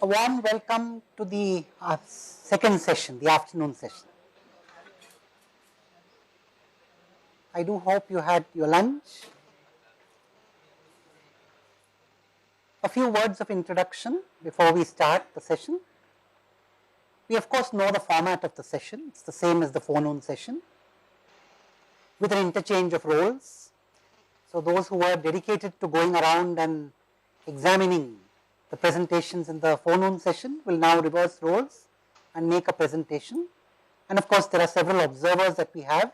A warm welcome to the second session, the afternoon session. I do hope you had your lunch. A few words of introduction before we start the session. We of course know the format of the session. It's the same as the forenoon session with an interchange of roles. So those who are dedicated to going around and examining the presentations in the forenoon session will now reverse roles and make a presentation. And of course, there are several observers that we have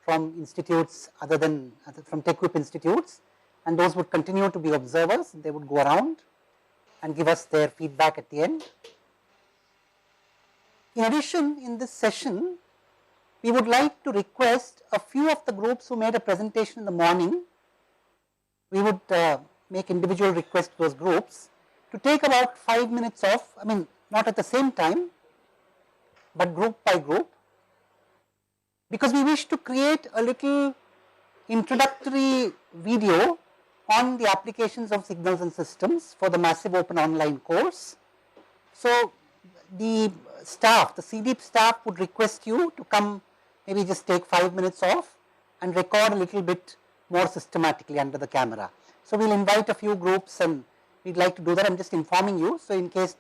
from institutes other than from TechWhip institutes, and those would continue to be observers. They would go around and give us their feedback at the end. In addition, in this session, we would like to request a few of the groups who made a presentation in the morning. We would make individual requests to those groups to take about 5 minutes off, not at the same time, but group by group, because we wish to create a little introductory video on the applications of signals and systems for the massive open online course. So the staff, the CDEEP staff would request you to come, maybe just take 5 minutes off and record a little bit more systematically under the camera. So we'll invite a few groups and we'd like to do that. I'm just informing you. So in case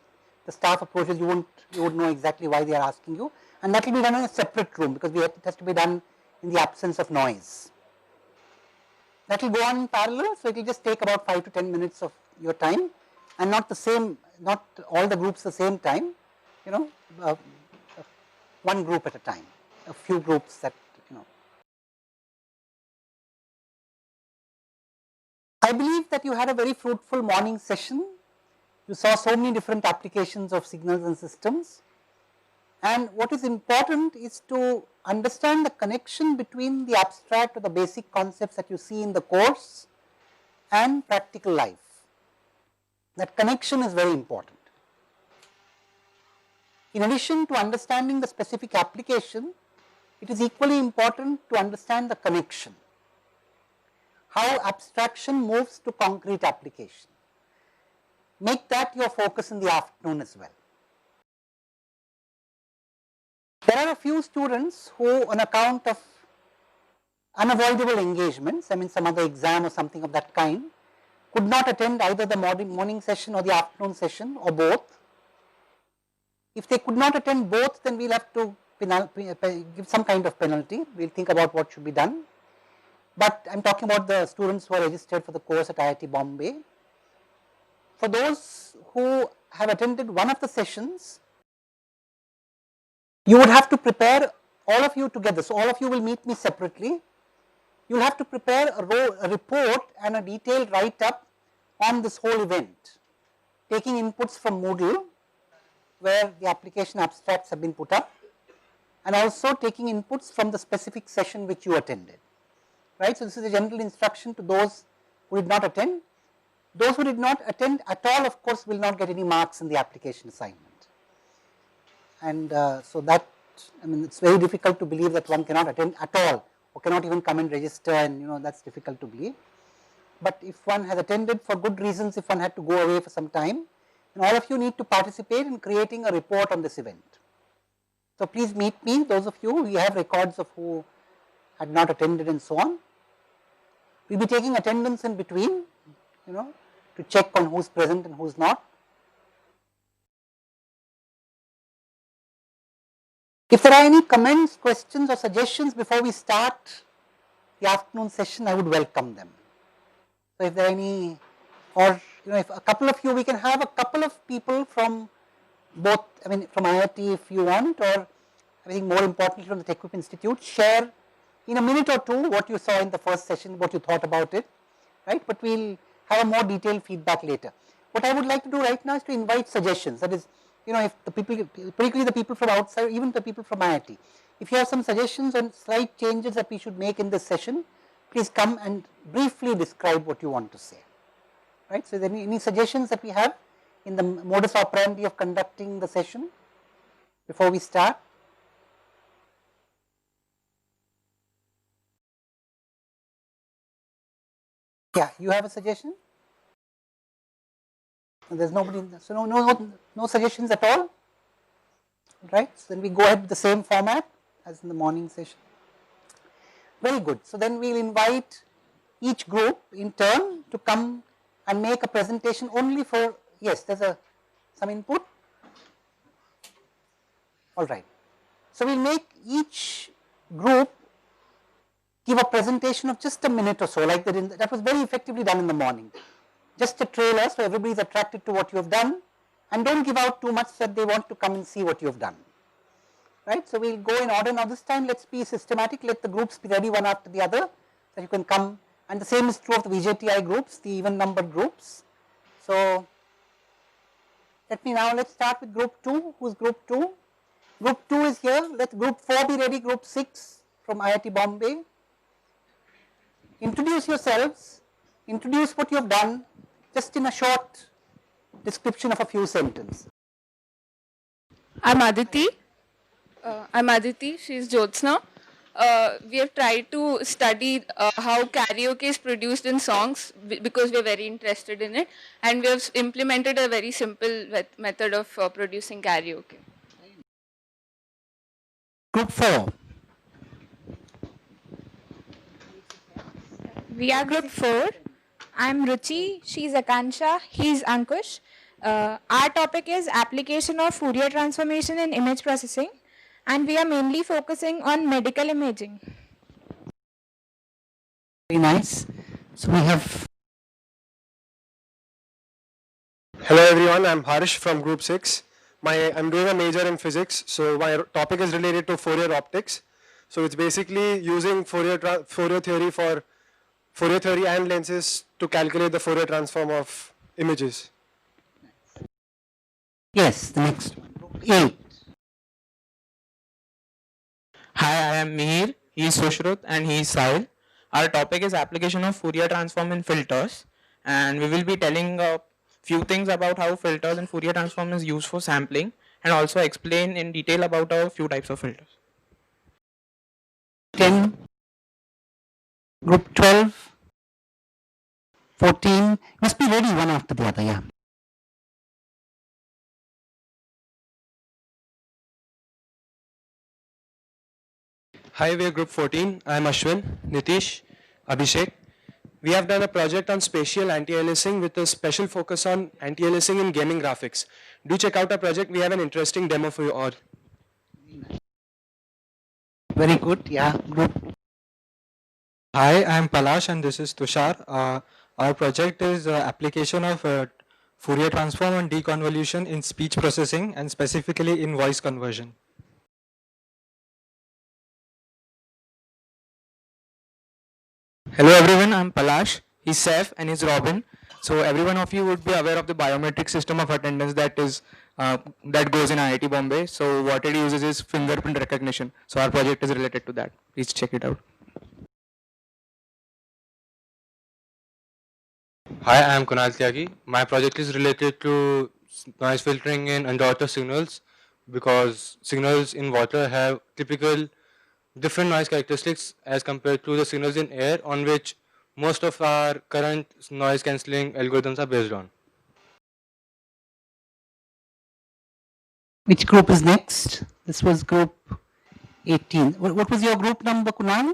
the staff approaches, you would know exactly why they are asking you. And that will be done in a separate room because it has to be done in the absence of noise. That will go on in parallel, so it will just take about 5 to 10 minutes of your time, and not all the groups the same time, one group at a time, a few groups that, I believe that you had a very fruitful morning session. You saw so many different applications of signals and systems. And what is important is to understand the connection between the abstract or the basic concepts that you see in the course and practical life. That connection is very important. In addition to understanding the specific application, it is equally important to understand the connection. How abstraction moves to concrete application. Make that your focus in the afternoon as well. There are a few students who, on account of unavoidable engagements, some other exam or something of that kind, could not attend either the morning session or the afternoon session or both. If they could not attend both, then we'll have to give some kind of penalty. We'll think about what should be done. But I'm talking about the students who are registered for the course at IIT Bombay. For those who have attended one of the sessions, you would have to prepare, all of you together, so all of you will meet me separately. You will have to prepare a report and a detailed write-up on this whole event, taking inputs from Moodle, where the application abstracts have been put up, and also taking inputs from the specific session which you attended. Right? So this is a general instruction to those who did not attend. Those who did not attend at all, of course, will not get any marks in the application assignment. And so that, it's very difficult to believe that one cannot attend at all, or cannot even come and register, and that's difficult to believe. But if one has attended for good reasons, if one had to go away for some time, then all of you need to participate in creating a report on this event. So please meet me, those of you, we have records of who had not attended and so on. We'll be taking attendance in between, to check on who's present and who's not. If there are any comments, questions or suggestions before we start the afternoon session, I would welcome them. So if there are any, or if a couple of you, we can have a couple of people from both, from IIT if you want, or I think more importantly from the TechWhip Institute, share in a minute or two what you saw in the first session, what you thought about it, right? But we'll have a more detailed feedback later. What I would like to do right now is to invite suggestions. That is, if the people, particularly the people from outside, even the people from IIT, if you have some suggestions on slight changes that we should make in this session, please come and briefly describe what you want to say, right? So, any suggestions that we have in the modus operandi of conducting the session before we start? Yeah, you have a suggestion? There's nobody, so no suggestions at all, right? So then we go ahead with the same format as in the morning session. Very good. So then we'll invite each group in turn to come and make a presentation only for, yes, there's some input. All right. So we'll make each group give a presentation of just a minute or so, like that was very effectively done in the morning. Just a trailer so everybody is attracted to what you have done, and don't give out too much that they want to come and see what you have done. Right? So we'll go in order. Now this time let's be systematic, let the groups be ready one after the other, so you can come, and the same is true of the VJTI groups, the even numbered groups. So let's start with group 2. Who's group 2? Group 2 is here. Let group 4 be ready, group 6 from IIT Bombay. Introduce yourselves, introduce what you have done, just in a short description of a few sentences. I'm Aditi. She's Jyotsna. We have tried to study how karaoke is produced in songs because we're very interested in it, and we have implemented a very simple method of producing karaoke. Group 4. We are group 4. I'm Ruchi, she's Akansha, he's Ankush. Our topic is application of Fourier transformation in image processing, and we are mainly focusing on medical imaging. Very nice. So we have. Hello everyone, I'm Harish from group 6. I'm doing a major in physics, so my topic is related to Fourier optics. So it's basically using Fourier theory and lenses to calculate the Fourier transform of images. Yes, the next one. Group 8. Hi, I am Mihir, he is Sushrut and he is Sahil. Our topic is application of Fourier transform in filters, and we will be telling a few things about how filters and Fourier transform is used for sampling, and also explain in detail about a few types of filters. 10, group 12, 14, must be ready one after the other, yeah. Hi, we are group 14. I'm Ashwin, Nitish, Abhishek. We have done a project on spatial anti-aliasing with a special focus on anti-aliasing in gaming graphics. Do check out our project. We have an interesting demo for you all. Very good, yeah. Group. Hi, I'm Palash and this is Tushar. Our project is application of Fourier transform and deconvolution in speech processing and specifically in voice conversion. Hello everyone, I'm Palash, he's Saif and he's Robin. So every one of you would be aware of the biometric system of attendance that goes in IIT Bombay. So what it uses is fingerprint recognition. So our project is related to that. Please check it out. Hi, I am Kunal Tyagi. My project is related to noise filtering in underwater signals because signals in water have typical different noise characteristics as compared to the signals in air on which most of our current noise cancelling algorithms are based on. Which group is next? This was group 18. What was your group number, Kunal?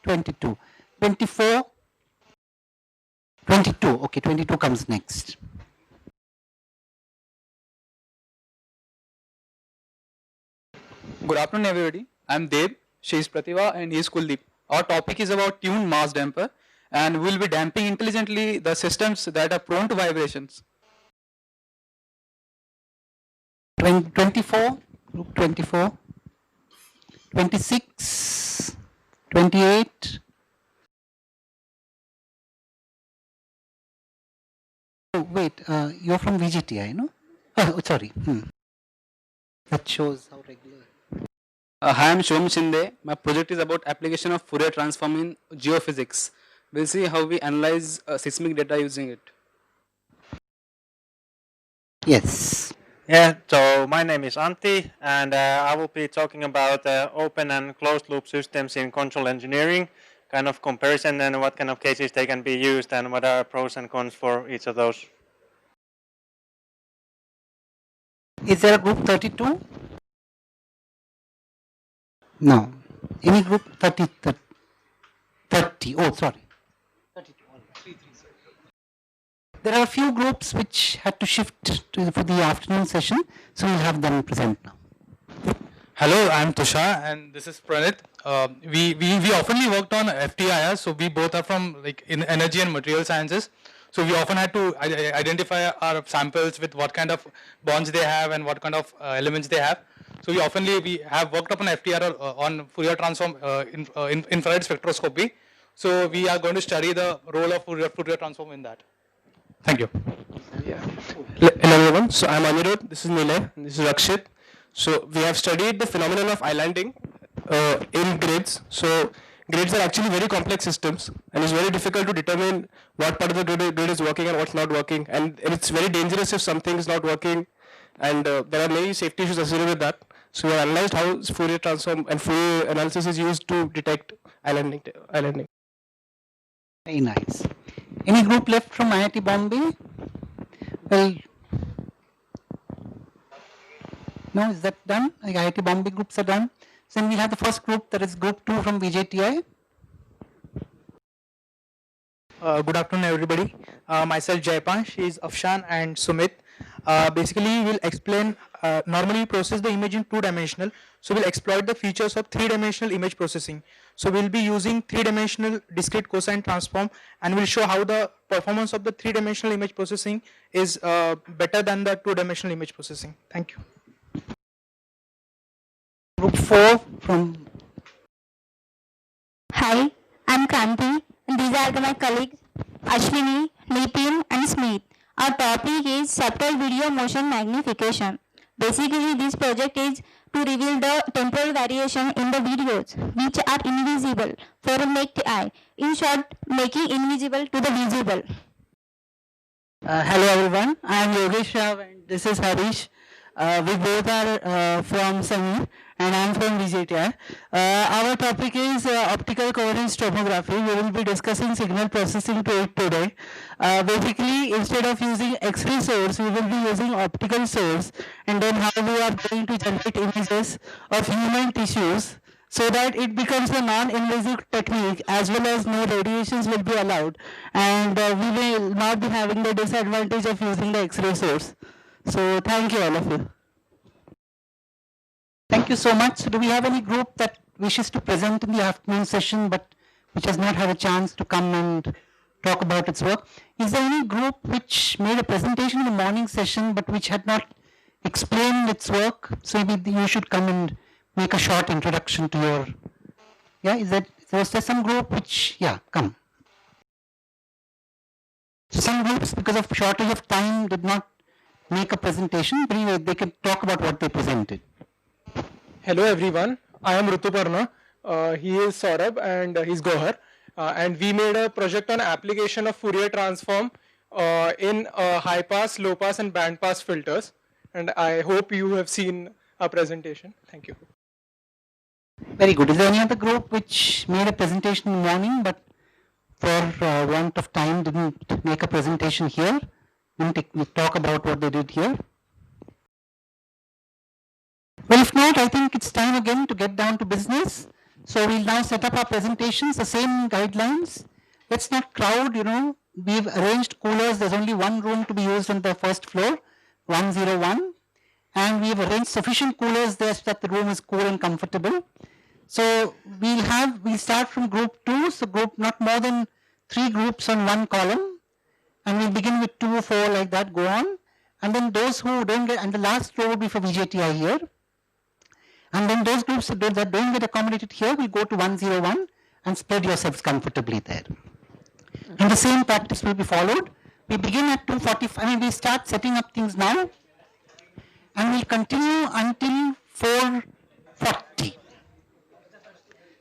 22. 24? 22. Okay, 22 comes next. Good afternoon everybody. I am Deb, she is Pratibha and he is Kuldeep. Our topic is about tuned mass damper, and we will be damping intelligently the systems that are prone to vibrations. 24, group 24, 26, 28. Oh, wait, you're from VGTI, no? Oh, sorry. That shows how regular. Hi, I am Shom Shinde. My project is about application of Fourier transform in geophysics. We'll see how we analyze seismic data using it. Yes. Yeah, so my name is Antti and I will be talking about open and closed loop systems in control engineering, kind of comparison and what kind of cases they can be used and what are pros and cons for each of those. Is there a group 32? No. Any group 30? 30. Oh, sorry. 32. There are a few groups which had to shift for the afternoon session, so we'll have them present now. Hello, I'm Tushar and this is Pranit. We oftenly worked on FTIR, so we both are from in energy and material sciences. So we often had to identify our samples with what kind of bonds they have and what kind of elements they have. So we have worked upon FTIR on Fourier transform infrared spectroscopy. So we are going to study the role of Fourier transform in that. Thank you. Hello everyone, so I'm Anirudh, this is Nilay, this is Rakshit. So we have studied the phenomenon of islanding in grids. So grids are actually very complex systems and it's very difficult to determine what part of the grid is working and what's not working, and it's very dangerous if something is not working, and there are many safety issues associated with that. So we have analyzed how Fourier transform and Fourier analysis is used to detect islanding. Very nice. Any group left from IIT Bombay? Well, no, is that done? The IIT Bombay groups are done. So then we have the first group, that is group 2 from VJTI. Good afternoon, everybody. Myself Jaipan, she is Afshan and Sumit. Basically, we'll explain, normally we process the image in two-dimensional, so we'll exploit the features of three-dimensional image processing. So we'll be using three-dimensional discrete cosine transform, and we'll show how the performance of the three-dimensional image processing is better than the two-dimensional image processing. Thank you. Group 4 from... Hi, I'm Kranti, and these are my colleagues Ashwini, Nitin and Smith. Our topic is subtle video motion magnification. Basically, this project is to reveal the temporal variation in the videos which are invisible for a naked eye. In short, making invisible to the visible. Hello everyone, I am Yogesh Rao and this is Harish. We both are from Samir and I am from VJTI. Our topic is optical coherence tomography. We will be discussing signal processing today. Basically, instead of using X-ray source, we will be using optical source, and then how we are going to generate images of human tissues so that it becomes a non-invasive technique, as well as no radiations will be allowed, and we will not be having the disadvantage of using the X-ray source. So thank you all of you. Thank you so much. Do we have any group that wishes to present in the afternoon session but which has not had a chance to come and talk about its work? Is there any group which made a presentation in the morning session but which had not explained its work? So maybe you should come and make a short introduction to your... Yeah, was there some group which... Yeah, come. So some groups, because of shortage of time, did not make a presentation, but anyway, they can talk about what they presented. Hello everyone, I am Rutuparna, he is Saurabh and he's Gohar, and we made a project on application of Fourier transform in high pass, low pass and band pass filters, and I hope you have seen our presentation. Thank you. Very good. Is there any other group which made a presentation in the morning but for want of time didn't make a presentation here? Didn't talk about what they did here? Well, if not, I think it's time again to get down to business. So we'll now set up our presentations, the same guidelines. Let's not crowd, We've arranged coolers. There's only one room to be used on the first floor, 101. And we've arranged sufficient coolers there so that the room is cool and comfortable. So we'll start from group 2. So group, not more than 3 groups on one column. And we'll begin with 2 or 4 like that, go on. And then those who don't get, and the last row will be for VJTI here. And then those groups that don't get accommodated here will go to 101 and spread yourselves comfortably there. And the same practice will be followed. We begin at 2:45, we start setting up things now. And we'll continue until 4:40.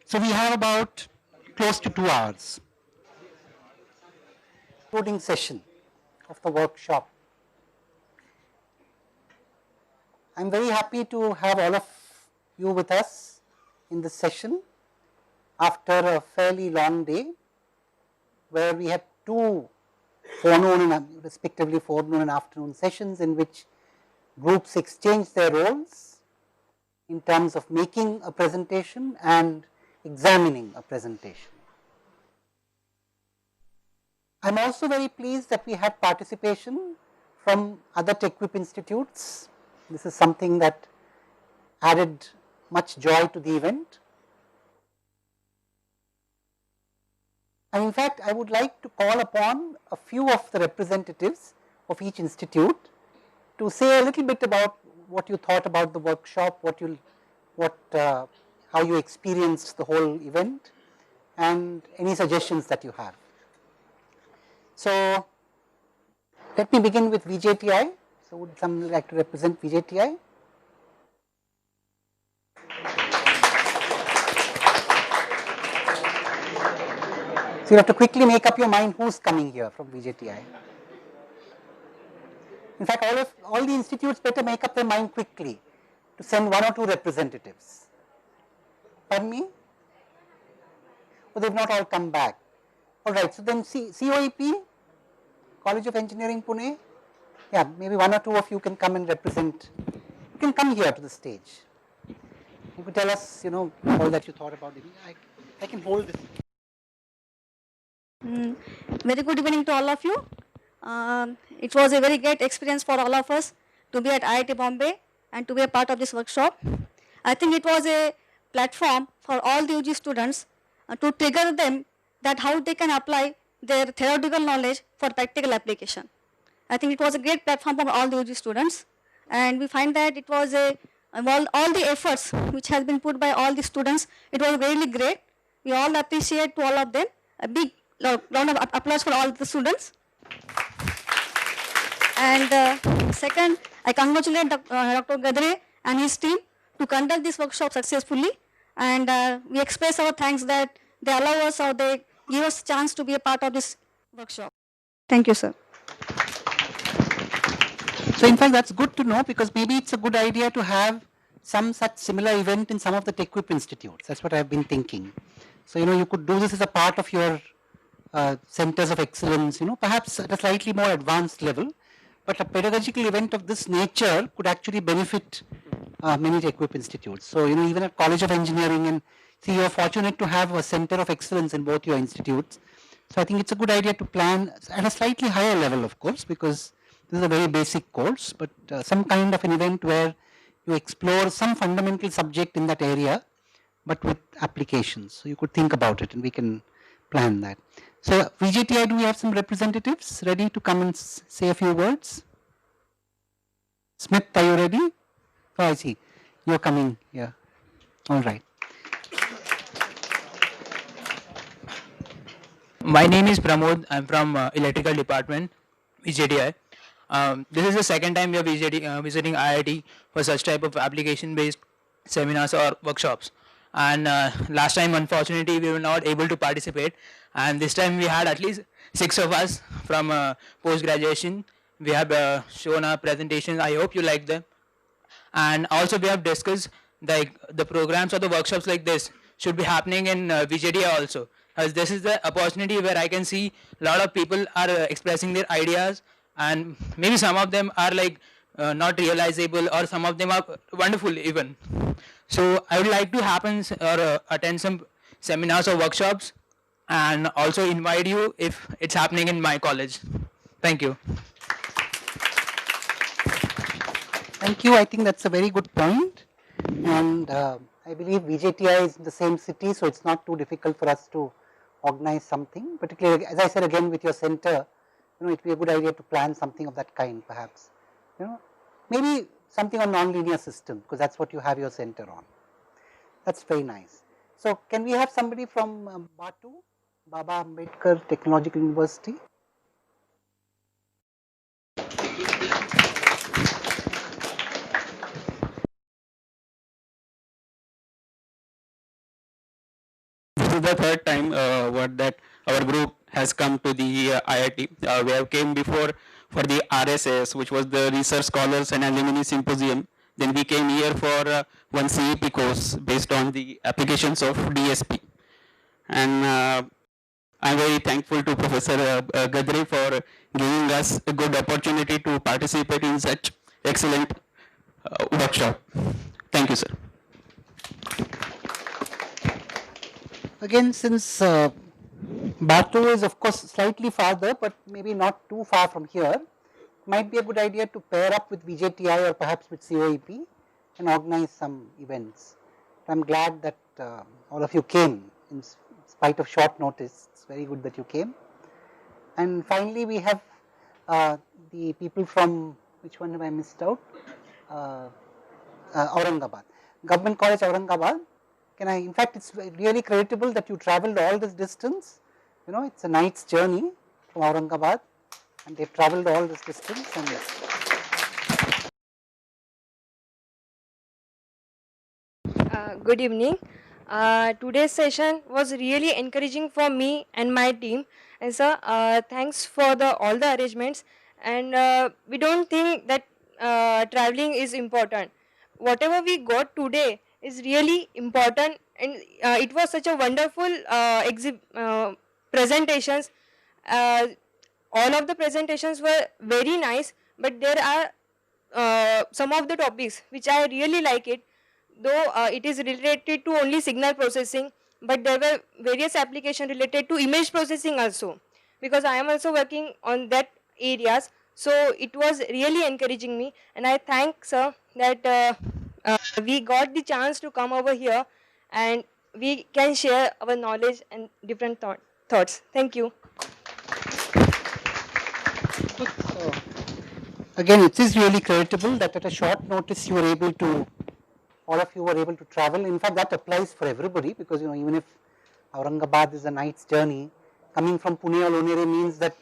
So we have about close to 2 hours. Coding session of the workshop. I'm very happy to have all of you with us in this session after a fairly long day where we had 2 forenoon and respectively forenoon and afternoon sessions in which groups exchange their roles in terms of making a presentation and examining a presentation. I am also very pleased that we had participation from other TechWhip institutes. This is something that added much joy to the event. And in fact, I would like to call upon a few of the representatives of each institute to say a little bit about what you thought about the workshop, how you experienced the whole event, and any suggestions that you have. So, let me begin with VJTI. So, would someone like to represent VJTI? So, you have to quickly make up your mind who's coming here from VJTI. In fact, all the institutes better make up their mind quickly to send 1 or 2 representatives. Pardon me? Oh, they have not all come back. Alright, so then COEP, College of Engineering Pune, yeah, maybe 1 or 2 of you can come and represent. You can come here to the stage. You could tell us, all that you thought about it. I can hold this. Very good evening to all of you. It was a very great experience for all of us to be at IIT Bombay and to be a part of this workshop. I think it was a platform for all the UG students to trigger them that how they can apply their theoretical knowledge for practical application. I think it was a great platform for all the UG students, and we find that it was all the efforts which has been put by all the students, it was really great. We all appreciate to all of them. A big round of applause for all the students. And second, I congratulate Dr. Gadre and his team to conduct this workshop successfully, and we express our thanks that they allow us or they give us a chance to be a part of this workshop. Thank you, sir. So in fact, that's good to know, because maybe it's a good idea to have some such similar event in some of the TechWhip institutes. That's what I've been thinking. So you could do this as a part of your centers of excellence, perhaps at a slightly more advanced level, but a pedagogical event of this nature could actually benefit many TechWhip institutes. So even at College of Engineering, and see, you're fortunate to have a center of excellence in both your institutes. So I think it's a good idea to plan at a slightly higher level, of course, because this is a very basic course, but some kind of an event where you explore some fundamental subject in that area, but with applications. So you could think about it, and we can plan that. So VJTI, do we have some representatives ready to come and say a few words? Smith, are you ready? Oh, I see. You're coming here. All right. My name is Pramod. I'm from Electrical Department, VJTI. This is the second time we are visiting IIT for such type of application-based seminars or workshops. And last time, unfortunately, we were not able to participate. And this time, we had at least 6 of us from post-graduation. We have shown our presentations. I hope you like them. And also, we have discussed the programs or the workshops like this should be happening in VJTI also. As this is the opportunity where I can see a lot of people are expressing their ideas, and maybe some of them are not realizable, or some of them are wonderful even. So I would like to attend some seminars or workshops, and also invite you if it's happening in my college. Thank you. Thank you. I think that's a very good point, and I believe VJTI is in the same city, so it's not too difficult for us to organize something. Particularly, as I said again, with your center, it would be a good idea to plan something of that kind, perhaps. Maybe something on nonlinear system, because that's what you have your center on. That's very nice. So, can we have somebody from BATU, Baba Ambedkar Technological University? This is the third time that our group has come to the IIT. We have came before for the RSS, which was the Research Scholars and Alumni Symposium. Then we came here for one CEP course based on the applications of DSP. And I'm very thankful to Professor Gadre for giving us a good opportunity to participate in such excellent workshop. Thank you, sir. Again, since Batu is of course slightly farther, but maybe not too far from here, might be a good idea to pair up with VJTI or perhaps with COEP and organize some events. I am glad that all of you came in spite of short notice. It's very good that you came. And finally, we have the people from, which one have I missed out? Aurangabad, Government College Aurangabad. Can I, in fact, it's really creditable that you traveled all this distance. You know, it's a night's journey from Aurangabad, and they've traveled all this distance. And good evening. Today's session was really encouraging for me and my team. And sir, thanks for all the arrangements. And we don't think that traveling is important. Whatever we got today is really important, and it was such a wonderful presentations. All of the presentations were very nice, but there are some of the topics which I really like it, though it is related to only signal processing, but there were various applications related to image processing also, because I am also working on that areas. So it was really encouraging me, and I thank sir that we got the chance to come over here and we can share our knowledge and different thoughts. Thank you. again, it is really creditable that at a short notice you were able to, all of you were able to travel. In fact, that applies for everybody, because you know, even if Aurangabad is a night's journey, coming from Pune or Lonere means that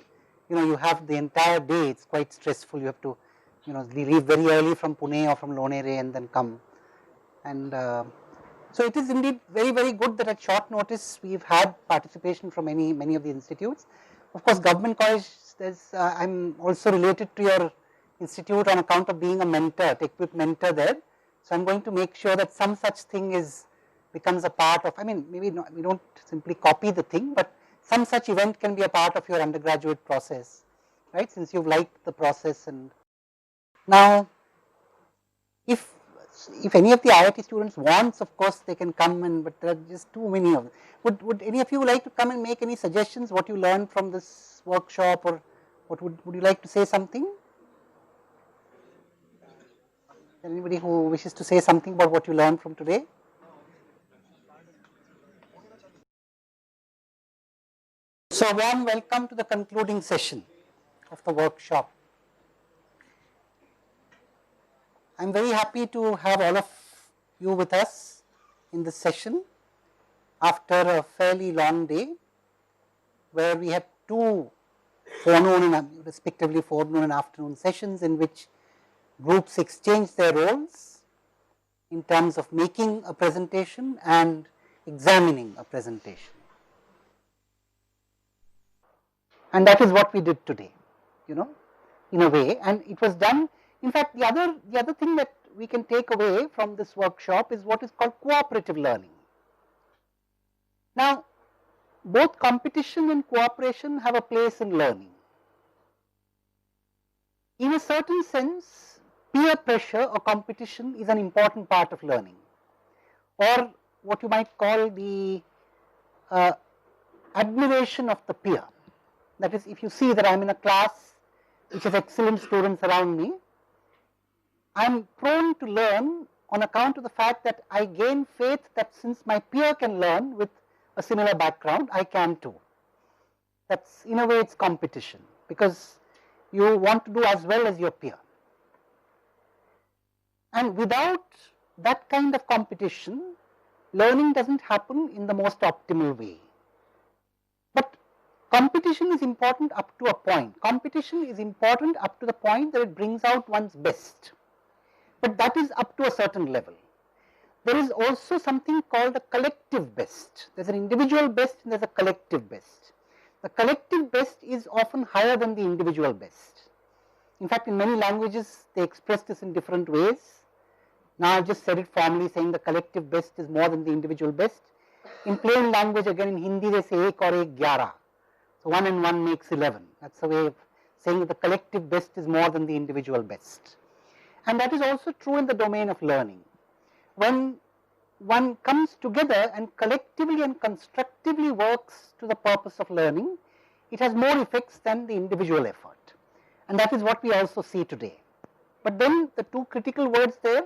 you know you have the entire day. It's quite stressful. You have to, you know, leave very early from Pune or from Lonere and then come. And so it is indeed very good that at short notice we've had participation from many of the institutes. Of course, Government College, I'm also related to your institute on account of being a mentor, TechVip mentor there. So I'm going to make sure that some such thing becomes a part of, I mean, maybe not, we don't simply copy the thing, but some such event can be a part of your undergraduate process, right, since you've liked the process. And now, if any of the IIT students wants, of course they can come, and but there are just too many of them. Would any of you like to come and make any suggestions what you learned from this workshop, or what would you like to say something? Anybody who wishes to say something about what you learned from today? So a warm welcome to the concluding session of the workshop. I am very happy to have all of you with us in this session after a fairly long day, where we had two forenoon and respectively forenoon and afternoon sessions in which groups exchanged their roles in terms of making a presentation and examining a presentation. And that is what we did today, you know, in a way, and it was done. In fact, the other thing that we can take away from this workshop is what is called cooperative learning. Now, both competition and cooperation have a place in learning. In a certain sense, peer pressure or competition is an important part of learning, or what you might call the admiration of the peer. That is, if you see that I am in a class which has excellent students around me, I am prone to learn on account of the fact that I gain faith that since my peer can learn with a similar background, I can too. That's, in a way, it's competition, because you want to do as well as your peer. And without that kind of competition, learning doesn't happen in the most optimal way. But competition is important up to a point. Competition is important up to the point that it brings out one's best. But that is up to a certain level. There is also something called a collective best. There is an individual best and there is a collective best. The collective best is often higher than the individual best. In fact, in many languages they express this in different ways. Now I just said it formally, saying the collective best is more than the individual best. In plain language, again in Hindi they say ek aur ek 11. So 1 and 1 makes 11. That's a way of saying that the collective best is more than the individual best. And that is also true in the domain of learning. When one comes together and collectively and constructively works to the purpose of learning, it has more effects than the individual effort. And that is what we also see today. But then the two critical words there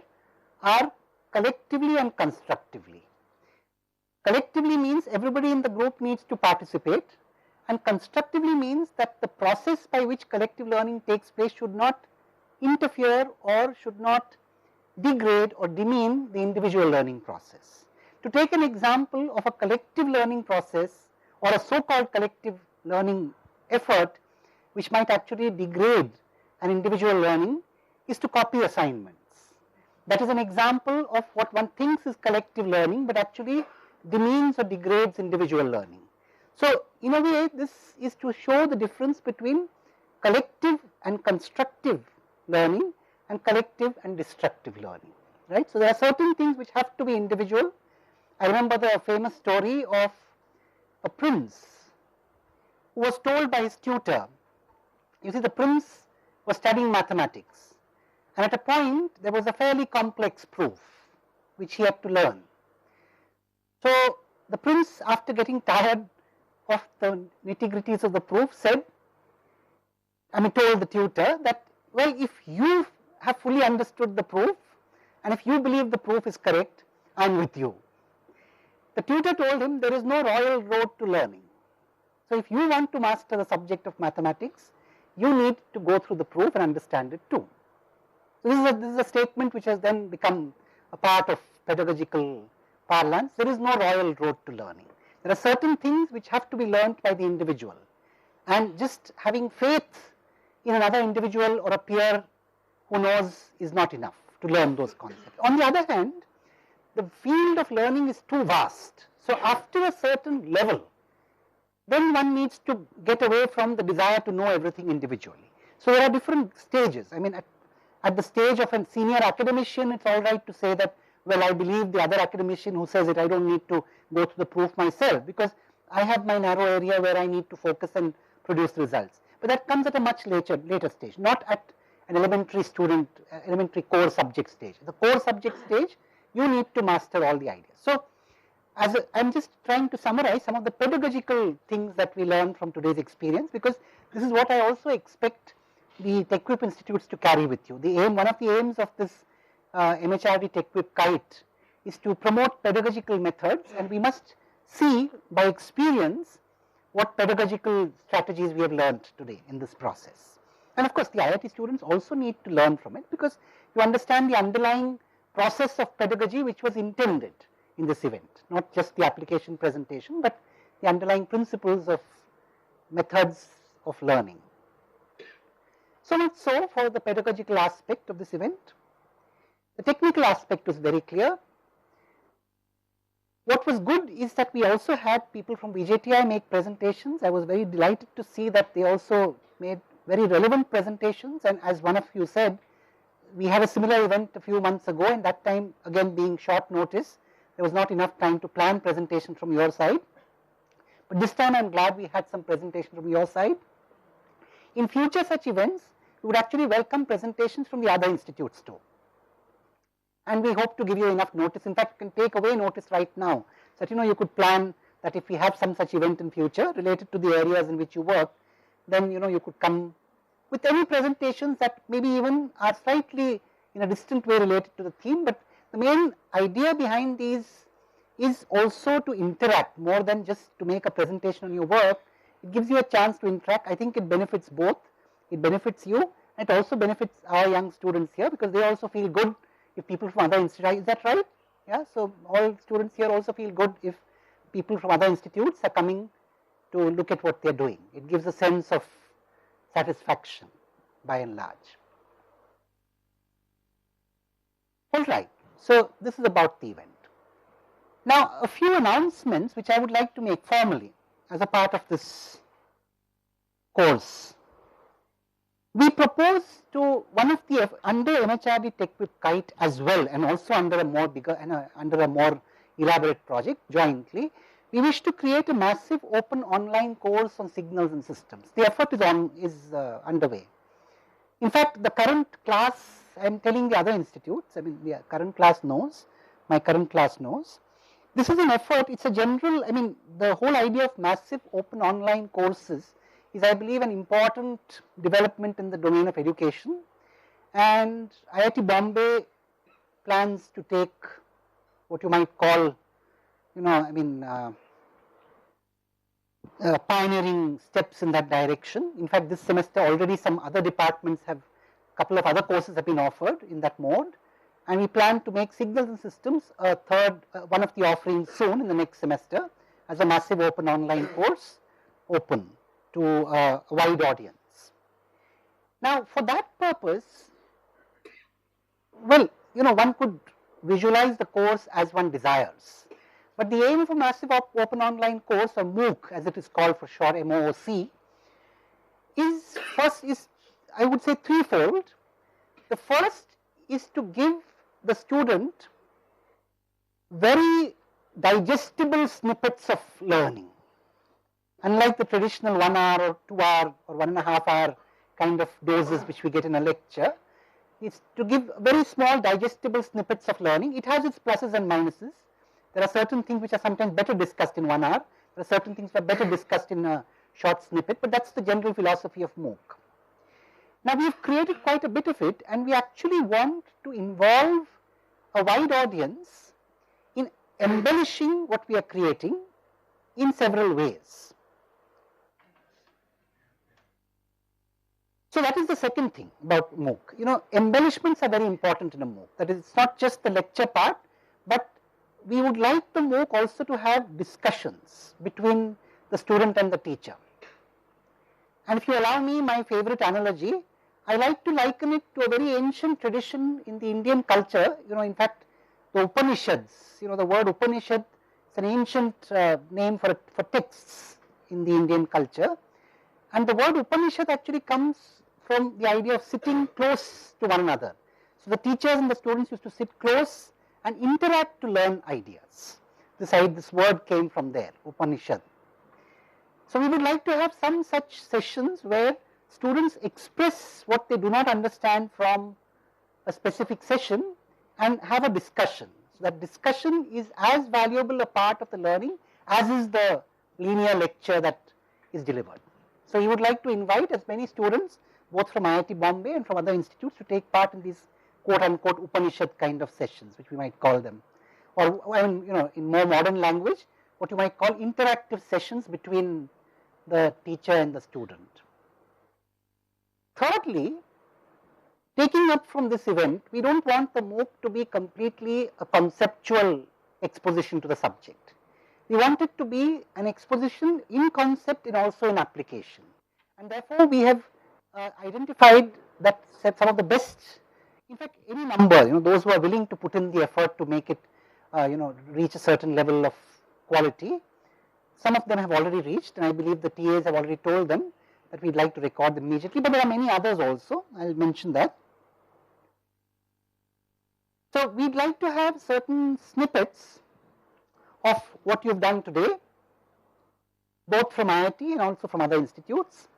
are collectively and constructively. Collectively means everybody in the group needs to participate, and constructively means that the process by which collective learning takes place should not interfere or should not degrade or demean the individual learning process. To take an example of a collective learning process or a so-called collective learning effort which might actually degrade an individual learning is to copy assignments. That is an example of what one thinks is collective learning but actually demeans or degrades individual learning. So in a way this is to show the difference between collective and constructive learning and collective and destructive learning, right. So there are certain things which have to be individual. I remember the famous story of a prince who was told by his tutor, you see, the prince was studying mathematics, and at a point there was a fairly complex proof which he had to learn. So the prince, after getting tired of the nitty-gritties of the proof, told the tutor that, well, if you have fully understood the proof and if you believe the proof is correct, I am with you. The tutor told him there is no royal road to learning. So if you want to master the subject of mathematics, you need to go through the proof and understand it too. So this is a statement which has then become a part of pedagogical parlance. There is no royal road to learning. There are certain things which have to be learnt by the individual, and just having faith in another individual or a peer who knows is not enough to learn those concepts. On the other hand, the field of learning is too vast. So after a certain level, then one needs to get away from the desire to know everything individually. So there are different stages. I mean, at the stage of a senior academician, it's all right to say that, well, I believe the other academician who says it, I don't need to go through the proof myself because I have my narrow area where I need to focus and produce results. But that comes at a much later stage, not at an elementary core subject stage. The core subject stage, you need to master all the ideas. So I'm just trying to summarize some of the pedagogical things that we learn from today's experience, because this is what I also expect the TechQuip institutes to carry with you. The aim, one of the aims of this MHRD TechQuip Kite is to promote pedagogical methods, and we must see by experience what pedagogical strategies we have learned today in this process. And of course the IIT students also need to learn from it, because you understand the underlying process of pedagogy which was intended in this event, not just the application presentation, but the underlying principles of methods of learning. So much so for the pedagogical aspect of this event. The technical aspect was very clear. What was good is that we also had people from VJTI make presentations. I was very delighted to see that they also made very relevant presentations, and as one of you said, we had a similar event a few months ago, and that time again being short notice, there was not enough time to plan presentation from your side. But this time I am glad we had some presentation from your side. In future such events, we would actually welcome presentations from the other institutes too. And we hope to give you enough notice. In fact, you can take away notice right now, so that you could plan that if we have some such event in future related to the areas in which you work, then you could come with any presentations that maybe even are slightly in a distant way related to the theme. But the main idea behind these is also to interact more than just to make a presentation on your work. It gives you a chance to interact. I think it benefits both. It benefits you, and it also benefits our young students here, because they also feel good if people from other institutes, is that right? Yeah, so all students here also feel good if people from other institutes are coming to look at what they are doing. It gives a sense of satisfaction by and large. All right, so this is about the event. Now a few announcements which I would like to make formally as a part of this course. We propose to one of the under MHRD TechQuip Kite as well, and also under a more bigger and under a more elaborate project jointly, we wish to create a massive open online course on signals and systems. The effort is underway. In fact, the current class I am telling the other institutes, I mean the current class knows, my current class knows. This is an effort, it's a general, I mean the whole idea of massive open online courses is, I believe, an important development in the domain of education, and IIT Bombay plans to take what you might call, you know, I mean pioneering steps in that direction. In fact, this semester already some other departments have, couple of other courses have been offered in that mode, and we plan to make signals and systems a third, one of the offerings soon in the next semester as a massive open online course, open to a wide audience. Now for that purpose, well, you know, one could visualize the course as one desires, but the aim of a massive open online course, or MOOC as it is called for short, MOOC, is first is, I would say, threefold. The first is to give the student very digestible snippets of learning, unlike the traditional 1 hour or 2 hour or 1.5 hour kind of doses which we get in a lecture. It's to give very small digestible snippets of learning. It has its pluses and minuses. There are certain things which are sometimes better discussed in 1 hour, there are certain things which are better discussed in a short snippet, but that's the general philosophy of MOOC. Now we have created quite a bit of it, and we actually want to involve a wide audience in embellishing what we are creating in several ways. So that is the second thing about MOOC. You know, embellishments are very important in a MOOC. That is, it's not just the lecture part, but we would like the MOOC also to have discussions between the student and the teacher. And if you allow me my favorite analogy, I like to liken it to a very ancient tradition in the Indian culture. You know, in fact, the Upanishads, you know, the word Upanishad is an ancient name for texts in the Indian culture. And the word Upanishad actually comes from the idea of sitting close to one another. So the teachers and the students used to sit close and interact to learn ideas. This word came from there, Upanishad. So we would like to have some such sessions where students express what they do not understand from a specific session and have a discussion. So that discussion is as valuable a part of the learning as is the linear lecture that is delivered. So we would like to invite as many students, both from IIT Bombay and from other institutes, to take part in these quote unquote Upanishad kind of sessions, which we might call them, or you know, in more modern language, what you might call interactive sessions between the teacher and the student. Thirdly, taking up from this event, we don't want the MOOC to be completely a conceptual exposition to the subject. We want it to be an exposition in concept and also in application. And therefore, we have identified that some of the best, in fact, any number, you know, those who are willing to put in the effort to make it, you know, reach a certain level of quality. Some of them have already reached, and I believe the TAs have already told them that we'd like to record them immediately, but there are many others also, I'll mention that. So we'd like to have certain snippets of what you've done today, both from IIT and also from other institutes.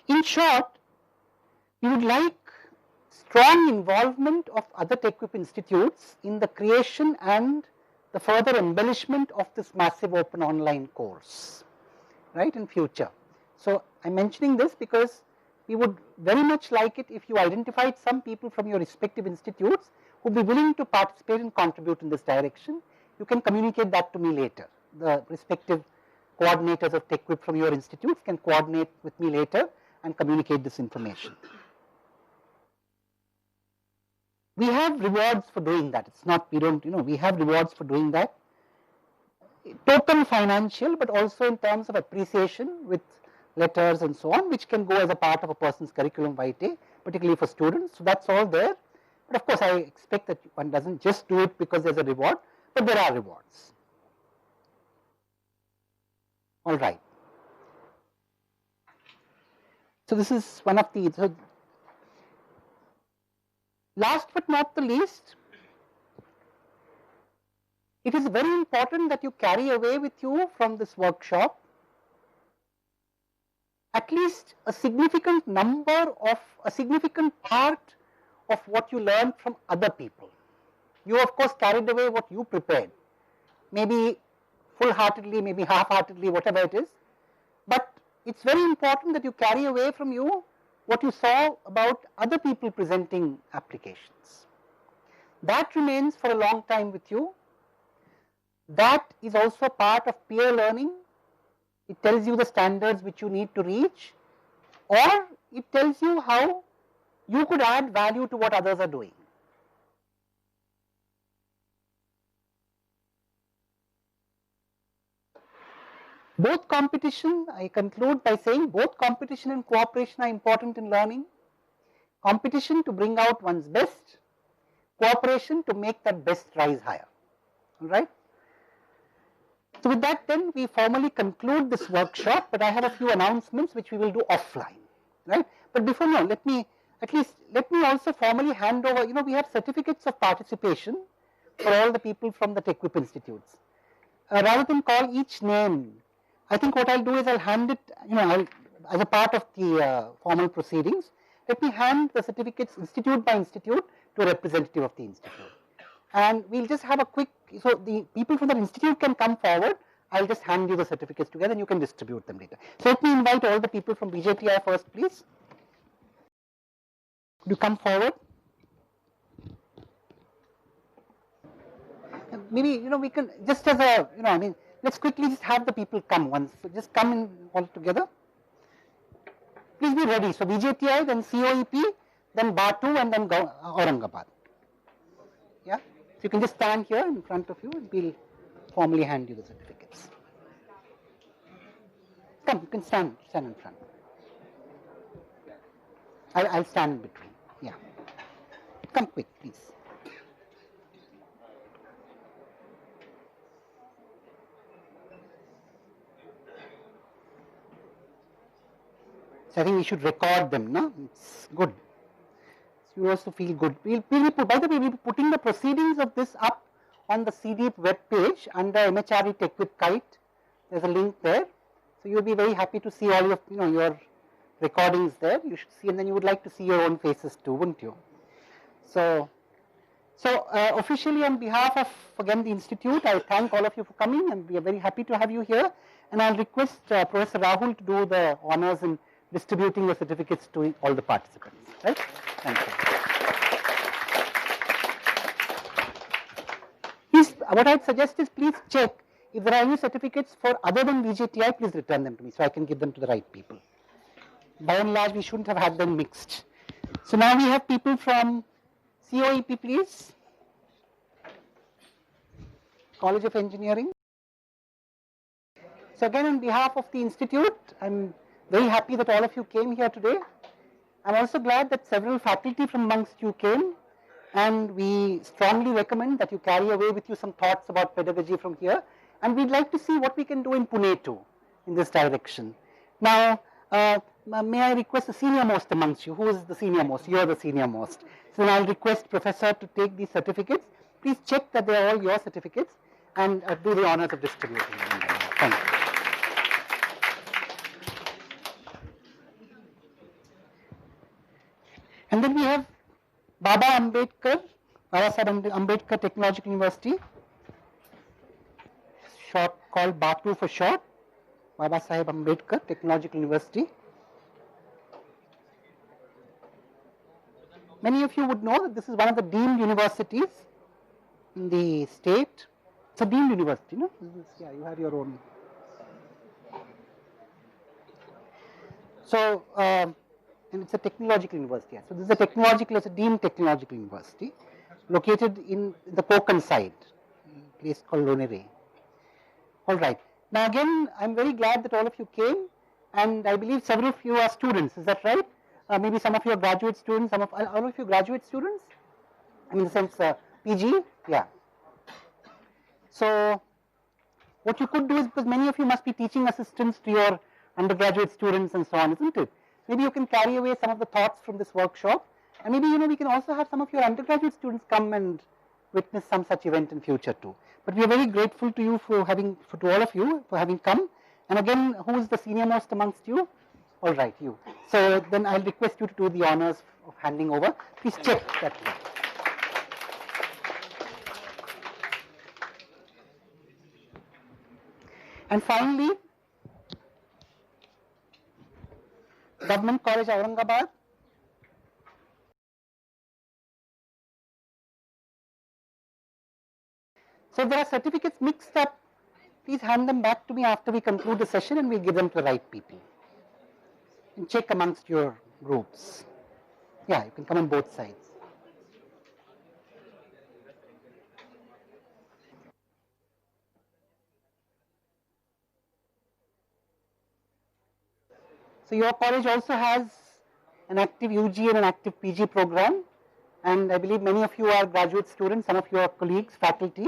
In short, we would like strong involvement of other TechWhip institutes in the creation and the further embellishment of this massive open online course, right, in future. So I'm mentioning this because we would very much like it if you identified some people from your respective institutes who would be willing to participate and contribute in this direction. You can communicate that to me later. The respective coordinators of TechWhip from your institutes can coordinate with me later and communicate this information. We have rewards for doing that. It's not, we don't, you know, we have rewards for doing that. Total financial, but also in terms of appreciation with letters and so on, which can go as a part of a person's curriculum vitae, particularly for students. So that's all there. But of course, I expect that one doesn't just do it because there's a reward, but there are rewards. All right. So this is one of the, so last but not the least, it is very important that you carry away with you from this workshop at least a significant number of, a significant part of what you learned from other people. You of course carried away what you prepared, maybe full-heartedly, maybe half-heartedly, whatever it is, but it's very important that you carry away from you what you saw about other people presenting applications. That remains for a long time with you. That is also part of peer learning. It tells you the standards which you need to reach, or it tells you how you could add value to what others are doing. Both competition, I conclude by saying both competition and cooperation are important in learning. Competition to bring out one's best, cooperation to make that best rise higher, alright. So with that then we formally conclude this workshop, but I have a few announcements which we will do offline, right. But before now, let me also formally hand over, we have certificates of participation for all the people from the TechWhip institutes. Rather than call each name, I think what I'll do is I'll hand it, as a part of the formal proceedings, let me hand the certificates institute by institute to a representative of the institute. And we'll just have a quick, so the people from the institute can come forward, I'll just hand you the certificates together and you can distribute them later. So let me invite all the people from BJTI first, please. Could you come forward? Maybe, we can, just as a, let's quickly just have the people come once. So just come in all together. Please be ready. So BJTI, then COEP, then Batu, and then Aurangabad. Yeah. So you can just stand here in front of you, and we'll formally hand you the certificates. Come, you can stand in front. I'll stand in between. Yeah. Come quick, please. So I think we should record them, no? It's good. So you also feel good. By the way, we'll be putting the proceedings of this up on the CDEEP web page under MHRD TechWhip Kite. There's a link there. So you'll be very happy to see all of your recordings there. You should see, and then you would like to see your own faces too, wouldn't you? So officially on behalf of, again, the Institute, I thank all of you for coming, and we are very happy to have you here. And I'll request Professor Rahul to do the honors in distributing the certificates to all the participants. Right? Thank you. Please, what I'd suggest is please check if there are any certificates for other than BJTI, please return them to me so I can give them to the right people. By and large, we shouldn't have had them mixed. So now we have people from COEP, please. College of Engineering. So again, on behalf of the Institute, I'm very happy that all of you came here today. I'm also glad that several faculty from amongst you came, and we strongly recommend that you carry away with you some thoughts about pedagogy from here, and we'd like to see what we can do in Pune too, in this direction. Now, may I request the senior most amongst you? Who is the senior most? You are the senior most. So I'll request Professor to take these certificates. Please check that they are all your certificates and do the honors of distributing them. Thank you. And then we have Baba Ambedkar, Babasaheb Ambedkar Technological University, short called BATU for short, Babasaheb Ambedkar Technological University. Many of you would know that this is one of the deemed universities in the state. It's a deemed university, no? Yeah, you have your own. So, and it's a technological university. So this is it's a deemed technological university located in the Konkan side, a place called Lonere. All right. Now again, I'm very glad that all of you came, and I believe several of you are students. Is that right? Maybe some of you are graduate students. All of you graduate students. I mean, in the sense PG. Yeah. So what you could do is, because many of you must be teaching assistants to your undergraduate students and so on, isn't it? Maybe you can carry away some of the thoughts from this workshop, and maybe we can also have some of your undergraduate students come and witness some such event in future too. But we are very grateful to you to all of you for having come. And again, who is the senior most amongst you? All right, you. So then I'll request you to do the honors of handing over. Please check that. And finally, Government College Aurangabad. So if there are certificates mixed up, please hand them back to me after we conclude the session and we'll give them to the right people. And check amongst your groups. Yeah, you can come on both sides. So your college also has an active UG and an active PG program, and I believe many of you are graduate students, some of your colleagues, faculty.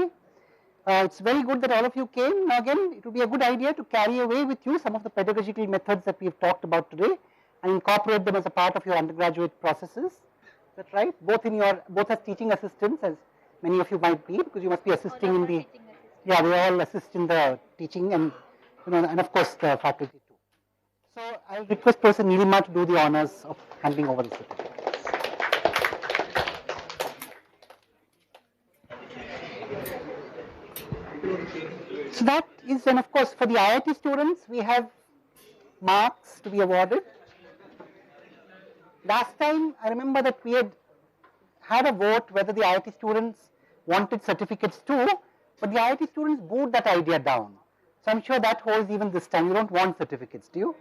It's very good that all of you came. Now again, it would be a good idea to carry away with you some of the pedagogical methods that we've talked about today and incorporate them as a part of your undergraduate processes. That's right, both as teaching assistants, as many of you might be, because you must be assisting in the, yeah, they all assist in the teaching, and and of course the faculty too. So I'll request Professor Nilima to do the honors of handing over the certificate. So that is then, of course, for the IIT students, we have marks to be awarded. Last time, I remember that we had a vote whether the IIT students wanted certificates too, but the IIT students booed that idea down. So I'm sure that holds even this time. You don't want certificates, do you?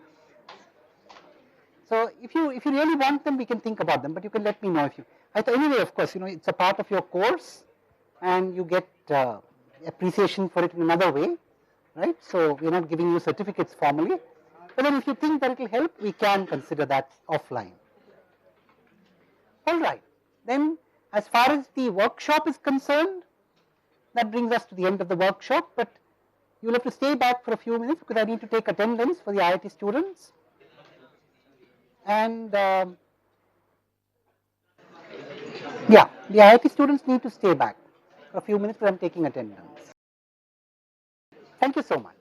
So if you really want them, we can think about them, but you can let me know if you. Anyway, of course, it's a part of your course, and you get appreciation for it in another way, right? So we're not giving you certificates formally, but then if you think that it will help, we can consider that offline. All right. Then, as far as the workshop is concerned, that brings us to the end of the workshop, but you'll have to stay back for a few minutes because I need to take attendance for the IIT students. And yeah, the IIT students need to stay back for a few minutes because I'm taking attendance. Thank you so much.